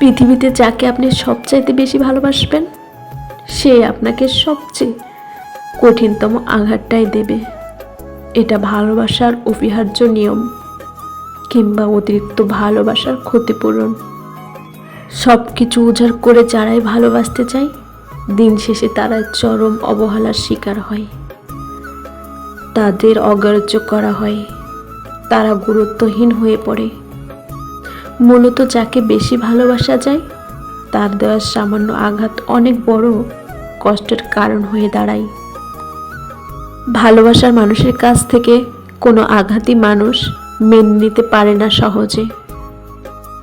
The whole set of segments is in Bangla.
পৃথিবীতে যাকে আপনি সবচাইতে বেশি ভালোবাসবেন সে আপনাকে সবচেয়ে কঠিনতম আঘাতটাই দেবে। এটা ভালোবাসার অপরিহার্য নিয়ম, কিংবা অতিরিক্ত ভালোবাসার ক্ষতিপূরণ। সব কিছু উজাড় করে যারাই ভালোবাসতে চায়, দিন শেষে তারা চরম অবহেলার শিকার হয়। তাদের অগ্রাহ্য করা হয়, তারা গুরুত্বহীন হয়ে পড়ে। মূলত যাকে বেশি ভালোবাসা যায় তার দেওয়ার সামান্য আঘাত অনেক বড় কষ্টের কারণ হয়ে দাঁড়ায়। ভালোবাসার মানুষের কাছ থেকে কোনো আঘাতই মানুষ মেনে নিতে পারে না সহজে।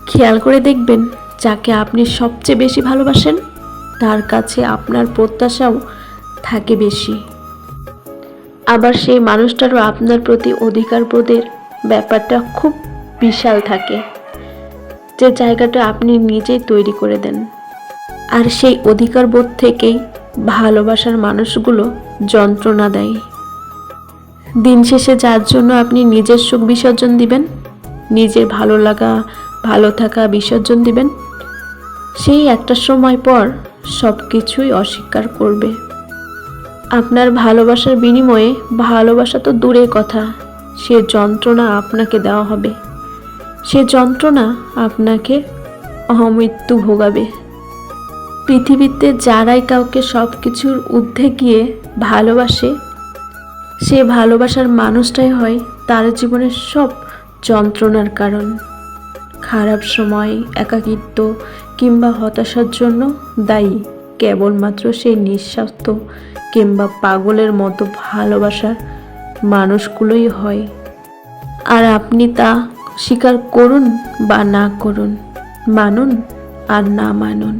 খেয়াল করে দেখবেন, যাকে আপনি সবচেয়ে বেশি ভালোবাসেন তার কাছে আপনার প্রত্যাশাও থাকে বেশি। আবার সেই মানুষটারও আপনার প্রতি অধিকারবোধের ব্যাপারটা খুব বিশাল থাকে, যে জায়গাটা আপনি নিজেই তৈরি করে দেন। আর সেই অধিকারবোধ থেকেই ভালোবাসার মানুষগুলো যন্ত্রণা দেয়। দিন শেষে যার জন্য আপনি নিজের সুখ বিসর্জন দিবেন, নিজের ভালো লাগা ভালো থাকা বিসর্জন দিবেন, সেই একটা সময় পর সব কিছুই অস্বীকার করবে। আপনার ভালোবাসার বিনিময়ে ভালোবাসা তো দূরের কথা, সে যন্ত্রণা আপনাকে দেওয়া হবে। সে যন্ত্রণা আপনাকে অমৃত্যু ভোগাবে। পৃথিবীতে যারাই কাউকে সব কিছুর ঊর্ধ্বে গিয়ে ভালোবাসে, সে ভালোবাসার মানুষটাই হয় তার জীবনের সব যন্ত্রণার কারণ। খারাপ সময়, একাকিত্ব কিংবা হতাশার জন্য দায়ী কেবলমাত্র সেই নিঃস্বার্থ কিংবা পাগলের মতো ভালোবাসার মানুষগুলোই হয়। আর আপনি তা স্বীকার করুন বা না করুন, মানুন আর না মানুন।